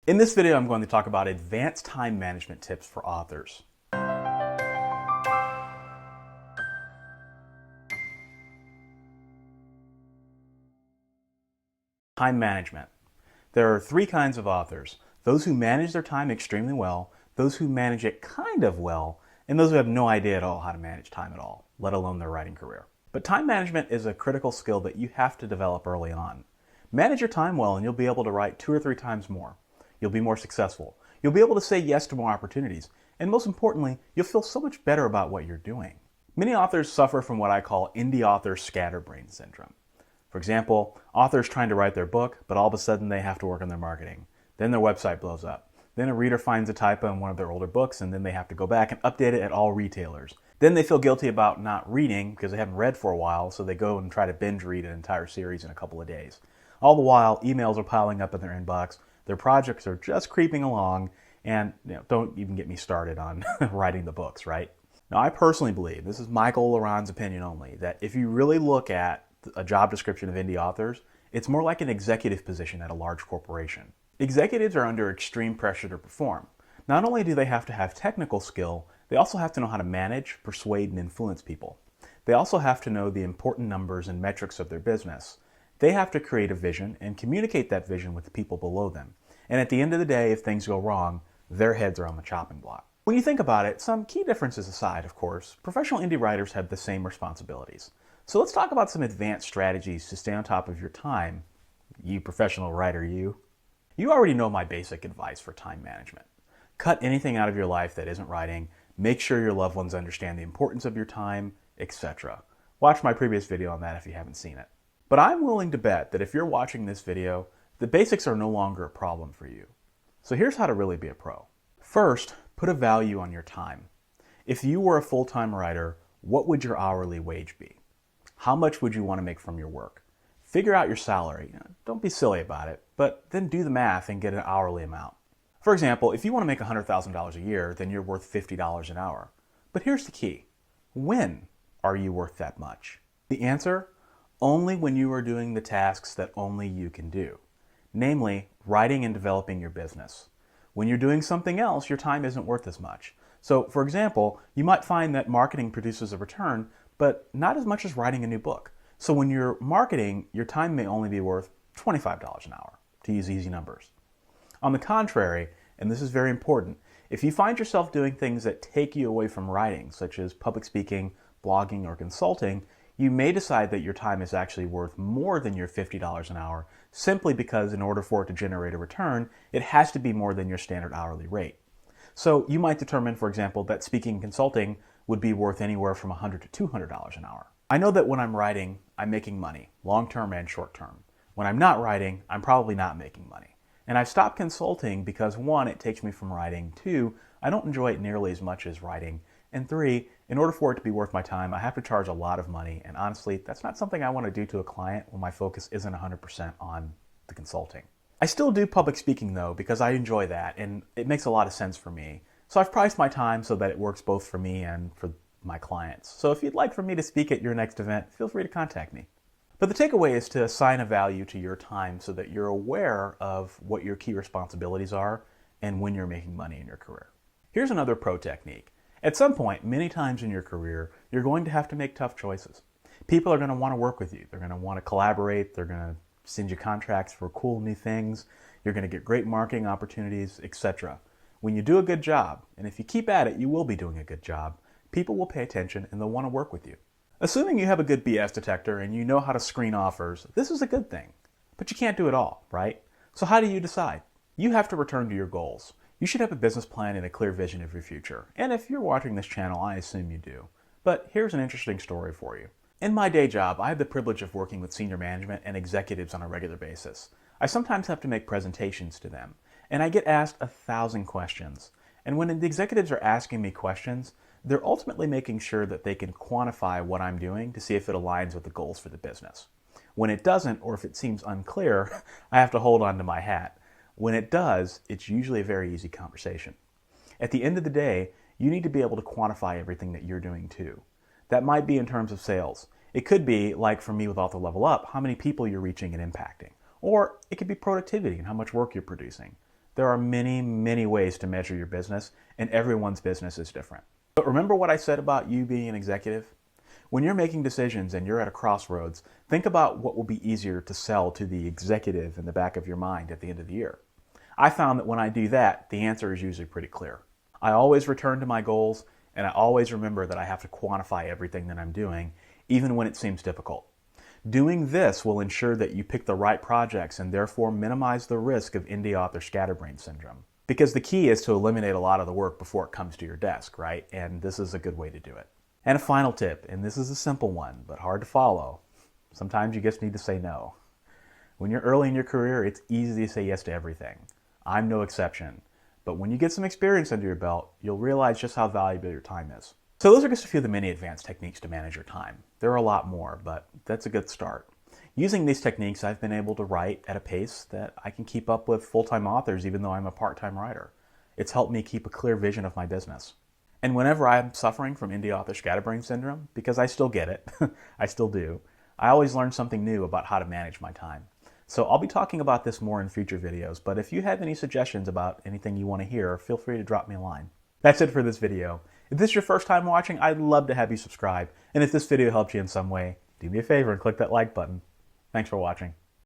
In this video, I'm going to talk about advanced time management tips for authors. Time management. There are three kinds of authors: those who manage their time extremely well, those who manage it kind of well, and those who have no idea at all how to manage time at all, let alone their writing career. But time management is a critical skill that you have to develop early on. Manage your time well and you'll be able to write 2 or 3 times more. You'll be more successful. You'll be able to say yes to more opportunities. And most importantly, you'll feel so much better about what you're doing. Many authors suffer from what I call indie author scatterbrain syndrome. For example, authors trying to write their book, but all of a sudden they have to work on their marketing. Then their website blows up. Then a reader finds a typo in one of their older books, and then they have to go back and update it at all retailers. Then they feel guilty about not reading because they haven't read for a while, so they go and try to binge read an entire series in a couple of days. All the while, emails are piling up in their inbox, their projects are just creeping along, and don't even get me started on writing the books, right? Now, I personally believe, this is Michael Ronn's opinion only, that if you really look at a job description of indie authors, it's more like an executive position at a large corporation. Executives are under extreme pressure to perform. Not only do they have to have technical skill, they also have to know how to manage, persuade, and influence people. They also have to know the important numbers and metrics of their business. They have to create a vision and communicate that vision with the people below them. And at the end of the day, if things go wrong, their heads are on the chopping block. When you think about it, some key differences aside, of course, professional indie writers have the same responsibilities. So let's talk about some advanced strategies to stay on top of your time. You professional writer, you. You already know my basic advice for time management. Cut anything out of your life that isn't writing. Make sure your loved ones understand the importance of your time, etc. Watch my previous video on that if you haven't seen it. But I'm willing to bet that if you're watching this video, the basics are no longer a problem for you. So here's how to really be a pro. First, put a value on your time. If you were a full-time writer, what would your hourly wage be? How much would you want to make from your work? Figure out your salary. Don't be silly about it, but then do the math and get an hourly amount. For example, if you want to make $100,000 a year, then you're worth $50 an hour. But here's the key. When are you worth that much? The answer? Only when you are doing the tasks that only you can do. Namely, writing and developing your business. When you're doing something else, your time isn't worth as much. So, for example, you might find that marketing produces a return, but not as much as writing a new book. So when you're marketing, your time may only be worth $25 an hour, to use easy numbers. On the contrary, and this is very important, if you find yourself doing things that take you away from writing, such as public speaking, blogging, or consulting, you may decide that your time is actually worth more than your $50 an hour simply because in order for it to generate a return, it has to be more than your standard hourly rate. So you might determine, for example, that speaking and consulting would be worth anywhere from $100 to $200 an hour. I know that when I'm writing, I'm making money, long-term and short-term. When I'm not writing, I'm probably not making money. And I've stopped consulting because 1, it takes me from writing, 2, I don't enjoy it nearly as much as writing, and 3, in order for it to be worth my time, I have to charge a lot of money, and honestly, that's not something I want to do to a client when my focus isn't 100% on the consulting. I still do public speaking though, because I enjoy that, and it makes a lot of sense for me. So I've priced my time so that it works both for me and for my clients. So if you'd like for me to speak at your next event, feel free to contact me. But the takeaway is to assign a value to your time so that you're aware of what your key responsibilities are and when you're making money in your career. Here's another pro technique. At some point, many times in your career, you're going to have to make tough choices. People are going to want to work with you. They're going to want to collaborate. They're going to send you contracts for cool new things. You're going to get great marketing opportunities, etc. When you do a good job, and if you keep at it, you will be doing a good job, people will pay attention and they'll want to work with you. Assuming you have a good BS detector and you know how to screen offers, this is a good thing. But you can't do it all, right? So how do you decide? You have to return to your goals. You should have a business plan and a clear vision of your future. And if you're watching this channel, I assume you do. But here's an interesting story for you. In my day job, I have the privilege of working with senior management and executives on a regular basis. I sometimes have to make presentations to them, and I get asked 1,000 questions. And when the executives are asking me questions, they're ultimately making sure that they can quantify what I'm doing to see if it aligns with the goals for the business. When it doesn't, or if it seems unclear, I have to hold on to my hat. When it does, it's usually a very easy conversation. At the end of the day, you need to be able to quantify everything that you're doing too. That might be in terms of sales. It could be, like for me with Author Level Up, how many people you're reaching and impacting. Or it could be productivity and how much work you're producing. There are many, many ways to measure your business, and everyone's business is different. But remember what I said about you being an executive? When you're making decisions and you're at a crossroads, think about what will be easier to sell to the executive in the back of your mind at the end of the year. I found that when I do that, the answer is usually pretty clear. I always return to my goals, and I always remember that I have to quantify everything that I'm doing, even when it seems difficult. Doing this will ensure that you pick the right projects and therefore minimize the risk of indie author scatterbrain syndrome. Because the key is to eliminate a lot of the work before it comes to your desk, right? And this is a good way to do it. And a final tip, and this is a simple one, but hard to follow. Sometimes you just need to say no. When you're early in your career, it's easy to say yes to everything. I'm no exception. But when you get some experience under your belt, you'll realize just how valuable your time is. So those are just a few of the many advanced techniques to manage your time. There are a lot more, but that's a good start. Using these techniques, I've been able to write at a pace that I can keep up with full-time authors even though I'm a part-time writer. It's helped me keep a clear vision of my business. And whenever I'm suffering from indie author scatterbrain syndrome, because I still get it, I still do, I always learn something new about how to manage my time. So I'll be talking about this more in future videos, but if you have any suggestions about anything you want to hear, feel free to drop me a line. That's it for this video. If this is your first time watching, I'd love to have you subscribe. And if this video helped you in some way, do me a favor and click that like button. Thanks for watching.